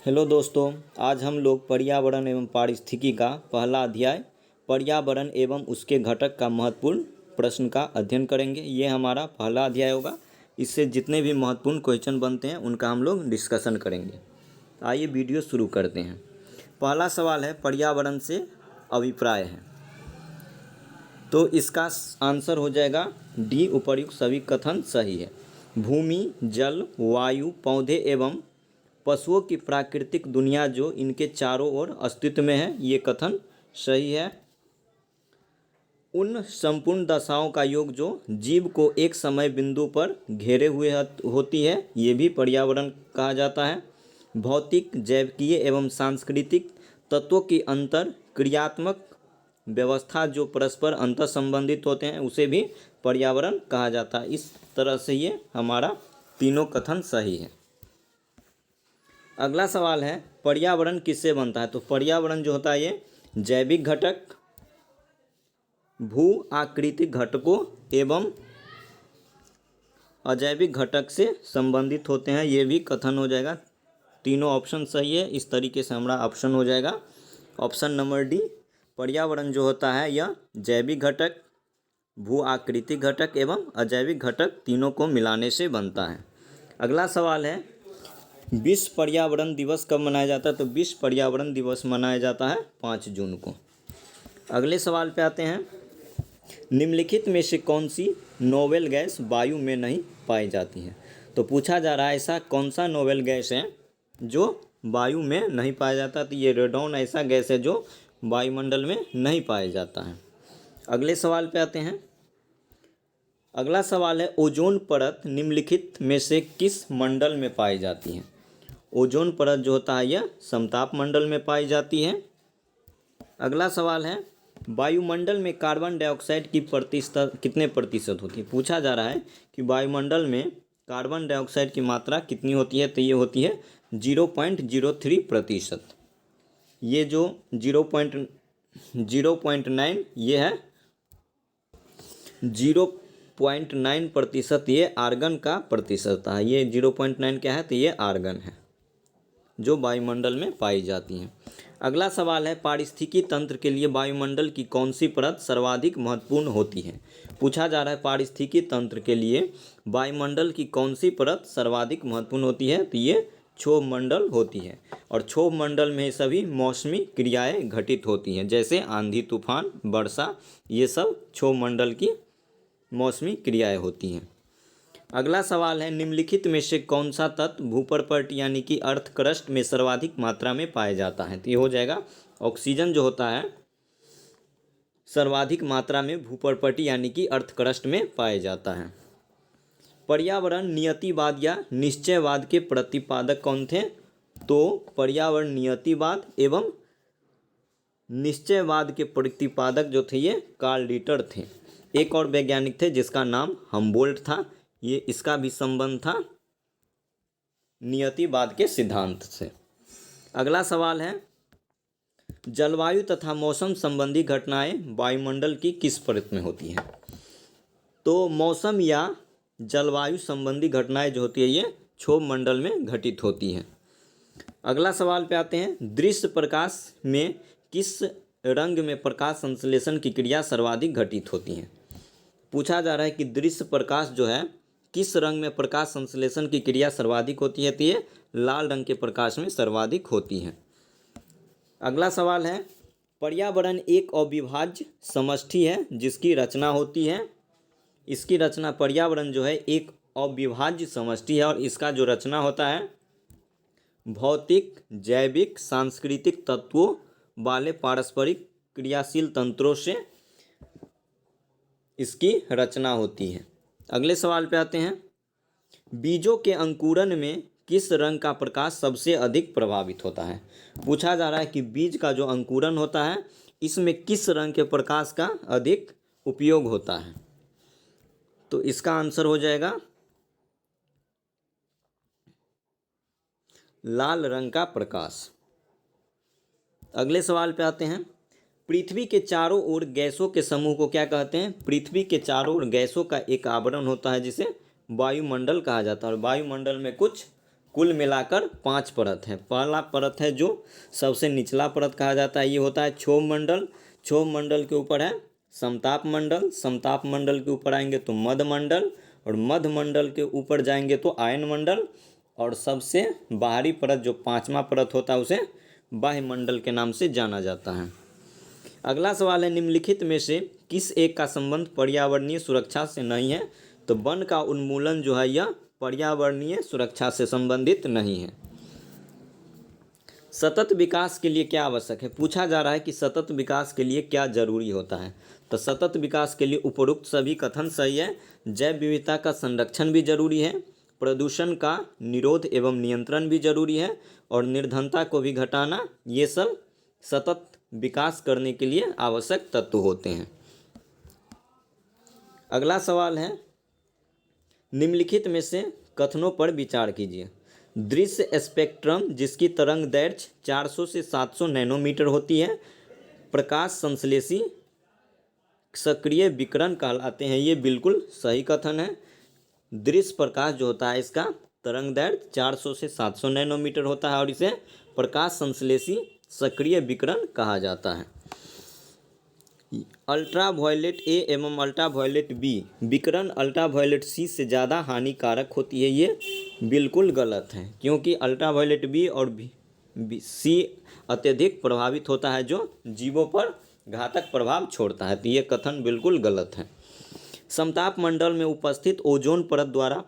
Hello दोस्तों, आज हम लोग पर्यावरण एवं पारिस्थितिकी का पहला अध्याय पर्यावरण एवं उसके घटक का महत्वपूर्ण प्रश्न का अध्ययन करेंगे। ये हमारा पहला अध्याय होगा। इससे जितने भी महत्वपूर्ण क्वेश्चन बनते हैं उनका हम लोग डिस्कशन करेंगे। आइए वीडियो शुरू करते हैं। पहला सवाल है, पर्यावरण से अभिप्राय है, तो इसका आंसर हो जाएगा डी, उपर्युक्त सभी कथन सही है। भूमि, जल, वायु, पौधे एवं पशुओं की प्राकृतिक दुनिया जो इनके चारों ओर अस्तित्व में है, ये कथन सही है। उन संपूर्ण दशाओं का योग जो जीव को एक समय बिंदु पर घेरे हुए होती है, ये भी पर्यावरण कहा जाता है। भौतिक, जैविकीय एवं सांस्कृतिक तत्वों की अंतर क्रियात्मक व्यवस्था जो परस्पर अंतर संबंधित होते हैं, उसे भी पर्यावरण कहा जाता है। इस तरह से ये हमारा तीनों कथन सही है। अगला सवाल है, पर्यावरण किससे बनता है? तो पर्यावरण जो होता है ये जैविक घटक, भू आकृतिक घटकों एवं अजैविक घटक से संबंधित होते हैं। ये भी कथन हो जाएगा। तीनों ऑप्शन सही है। इस तरीके से हमारा ऑप्शन हो जाएगा ऑप्शन नंबर डी। पर्यावरण जो होता है यह जैविक घटक, भू आकृतिक घटक एवं अजैविक घटक तीनों को मिलाने से बनता है। अगला सवाल है, विश्व पर्यावरण दिवस कब मनाया जाता है? तो विश्व पर्यावरण दिवस मनाया जाता है 5 जून को। अगले सवाल पे आते हैं, निम्नलिखित में से कौन सी नोबेल गैस वायु में नहीं पाई जाती है? तो पूछा जा रहा है ऐसा कौन सा नोबेल गैस है जो वायु में नहीं पाया जाता? तो ये रेडॉन ऐसा गैस है जो वायुमंडल में नहीं पाया जाता है। अगले सवाल पे आते हैं। अगला सवाल है, ओजोन परत निम्नलिखित में से किस मंडल में पाई जाती है? ओजोन परत जो होता है यह समताप मंडल में पाई जाती है। अगला सवाल है, वायुमंडल में कार्बन डाइऑक्साइड की प्रतिशत कितने प्रतिशत होती है? पूछा जा रहा है कि वायुमंडल में कार्बन डाइऑक्साइड की मात्रा कितनी होती है? तो ये होती है 0.03%। ये जो 0.9 ये है 0.9% ये आर्गन का प्रतिशत है। ये 0.9 क्या है? तो ये आर्गन है जो वायुमंडल में पाई जाती हैं। अगला सवाल है, पारिस्थितिकी तंत्र के लिए वायुमंडल की कौन सी परत सर्वाधिक महत्वपूर्ण होती है? पूछा जा रहा है पारिस्थितिकी तंत्र के लिए वायुमंडल की कौन सी परत सर्वाधिक महत्वपूर्ण होती है? तो ये क्षोभ मंडल होती है। और क्षोभ मंडल में सभी मौसमी क्रियाएं घटित होती हैं, जैसे आंधी, तूफान, वर्षा, ये सब क्षोभ मंडल की मौसमी क्रियाएं होती हैं। अगला सवाल है, निम्नलिखित में से कौन सा तत्व भूपर्पट यानी कि अर्थ क्रस्ट में सर्वाधिक मात्रा में पाया जाता है? तो ये हो जाएगा ऑक्सीजन जो होता है सर्वाधिक मात्रा में भूपर्पटी यानी कि अर्थ क्रस्ट में पाया जाता है। पर्यावरण नियतिवाद या निश्चयवाद के प्रतिपादक कौन थे? तो पर्यावरण नियतिवाद एवं निश्चयवाद के प्रतिपादक जो थे ये कार्ल रिटर थे। एक और वैज्ञानिक थे जिसका नाम हम्बोल्ट था। ये इसका भी संबंध था नियतिवाद के सिद्धांत से। अगला सवाल है, जलवायु तथा मौसम संबंधी घटनाएं वायुमंडल की किस परत में होती हैं? तो मौसम या जलवायु संबंधी घटनाएं जो होती है ये क्षोभ मंडल में घटित होती हैं। अगला सवाल पे आते हैं, दृश्य प्रकाश में किस रंग में प्रकाश संश्लेषण की क्रिया सर्वाधिक घटित होती है? पूछा जा रहा है कि दृश्य प्रकाश जो है किस रंग में प्रकाश संश्लेषण की क्रिया सर्वाधिक होती है? तो ये लाल रंग के प्रकाश में सर्वाधिक होती है। अगला सवाल है, पर्यावरण एक अविभाज्य समष्टि है जिसकी रचना होती है। इसकी रचना पर्यावरण जो है एक अविभाज्य समष्टि है और इसका जो रचना होता है भौतिक, जैविक, सांस्कृतिक तत्वों वाले पारस्परिक क्रियाशील तंत्रों से इसकी रचना होती है। अगले सवाल पे आते हैं, बीजों के अंकुरन में किस रंग का प्रकाश सबसे अधिक प्रभावित होता है? पूछा जा रहा है कि बीज का जो अंकुरन होता है इसमें किस रंग के प्रकाश का अधिक उपयोग होता है? तो इसका आंसर हो जाएगा लाल रंग का प्रकाश। अगले सवाल पे आते हैं, पृथ्वी के चारों ओर गैसों के समूह को क्या कहते हैं? पृथ्वी के चारों ओर गैसों का एक आवरण होता है जिसे वायुमंडल कहा जाता है। और वायुमंडल में कुछ कुल मिलाकर 5 परत है। पहला परत है जो सबसे निचला परत कहा जाता है, ये होता है क्षोभ मंडल। क्षोभ मंडल के ऊपर है समताप मंडल। समताप मंडल के ऊपर आएंगे तो मध्य मंडल, और मध्य मंडल के ऊपर जाएंगे तो आयन मंडल, और सबसे बाहरी परत जो 5वां परत होता है उसे बाह्य मंडल के नाम से जाना जाता है। अगला सवाल है, निम्नलिखित में से किस एक का संबंध पर्यावरणीय सुरक्षा से नहीं है? तो वन का उन्मूलन जो है यह पर्यावरणीय सुरक्षा से संबंधित नहीं है। सतत विकास के लिए क्या आवश्यक है? पूछा जा रहा है कि सतत विकास के लिए क्या जरूरी होता है। तो सतत विकास के लिए उपरोक्त सभी कथन सही है। जैव विविधता का संरक्षण भी जरूरी है, प्रदूषण का निरोध एवं नियंत्रण भी जरूरी है, और निर्धनता को भी घटाना, ये सब सतत विकास करने के लिए आवश्यक तत्व होते हैं। अगला सवाल है, निम्नलिखित में से कथनों पर विचार कीजिए। दृश्य स्पेक्ट्रम जिसकी तरंग दैर्घ्य 400 से 700 नैनोमीटर होती है, प्रकाश संश्लेषी सक्रिय विकिरण कहलाते हैं। ये बिल्कुल सही कथन है। दृश्य प्रकाश जो होता है इसका तरंग दैर्घ्य 400 से 700 नैनोमीटर होता है, और इसे प्रकाश संश्लेषी सक्रिय विकिरण कहा जाता है। अल्ट्रावायलेट ए एवं अल्ट्रावायलेट बी विकिरण अल्ट्रावायलेट सी से ज़्यादा हानिकारक होती है। ये बिल्कुल गलत है, क्योंकि अल्ट्रावायलेट बी और सी अत्यधिक प्रभावित होता है, जो जीवों पर घातक प्रभाव छोड़ता है। तो ये कथन बिल्कुल गलत है। समताप मंडल में उपस्थित ओजोन परत द्वारा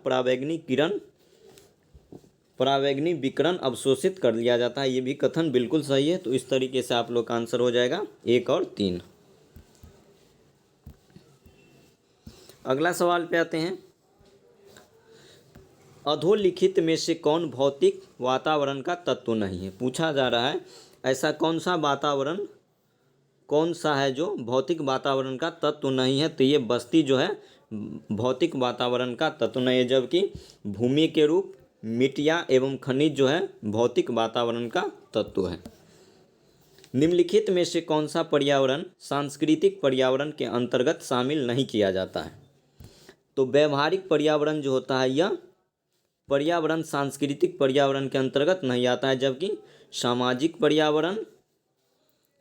परावैंगनी विकिरण अवशोषित कर लिया जाता है। ये भी कथन बिल्कुल सही है। तो इस तरीके से आप लोग का आंसर हो जाएगा 1 और 3। अगला सवाल पे आते हैं, अधोलिखित में से कौन भौतिक वातावरण का तत्व नहीं है? पूछा जा रहा है ऐसा कौन सा है जो भौतिक वातावरण का तत्व नहीं है? तो ये बस्ती जो है भौतिक वातावरण का तत्व नहीं है, जबकि भूमि के रूप, मिट्टियाँ एवं खनिज जो है भौतिक वातावरण का तत्व है। निम्नलिखित में से कौन सा पर्यावरण सांस्कृतिक पर्यावरण के अंतर्गत शामिल नहीं किया जाता है? तो व्यवहारिक पर्यावरण जो होता है यह पर्यावरण सांस्कृतिक पर्यावरण के अंतर्गत नहीं आता है, जबकि सामाजिक पर्यावरण,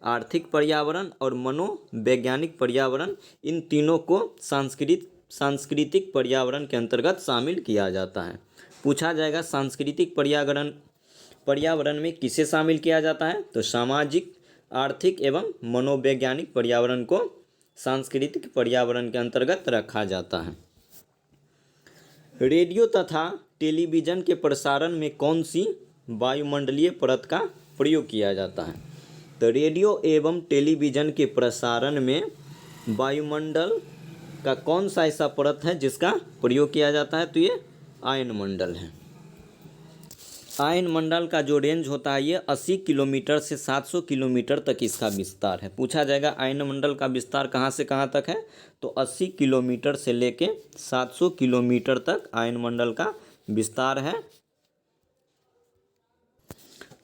आर्थिक पर्यावरण और मनोवैज्ञानिक पर्यावरण, इन तीनों को सांस्कृतिक पर्यावरण के अंतर्गत शामिल किया जाता है। पूछा जाएगा सांस्कृतिक पर्यावरण में किसे शामिल किया जाता है? तो सामाजिक, आर्थिक एवं मनोवैज्ञानिक पर्यावरण को सांस्कृतिक पर्यावरण के अंतर्गत रखा जाता है। रेडियो तथा टेलीविज़न के प्रसारण में कौन सी वायुमंडलीय परत का प्रयोग किया जाता है? तो रेडियो एवं टेलीविज़न के प्रसारण में वायुमंडल का कौन सा ऐसा परत है जिसका प्रयोग किया जाता है? तो ये आयन मंडल है। आयन मंडल का जो रेंज होता है ये 80 किलोमीटर से 700 किलोमीटर तक इसका विस्तार है। पूछा जाएगा आयन मंडल का विस्तार कहाँ से कहाँ तक है? तो 80 किलोमीटर से लेके 700 किलोमीटर तक आयन मंडल का विस्तार है।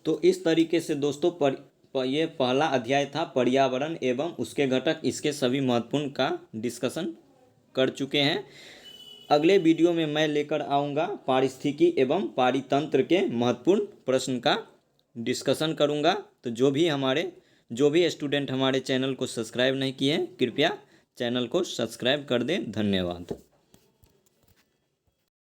तो इस तरीके से दोस्तों ये पहला अध्याय था पर्यावरण एवं उसके घटक, इसके सभी महत्वपूर्ण का डिस्कशन कर चुके हैं। अगले वीडियो में मैं लेकर आऊँगा पारिस्थितिकी एवं पारितंत्र के महत्वपूर्ण प्रश्न का डिस्कशन करूँगा। तो जो भी स्टूडेंट हमारे चैनल को सब्सक्राइब नहीं किए हैं, कृपया चैनल को सब्सक्राइब कर दें। धन्यवाद।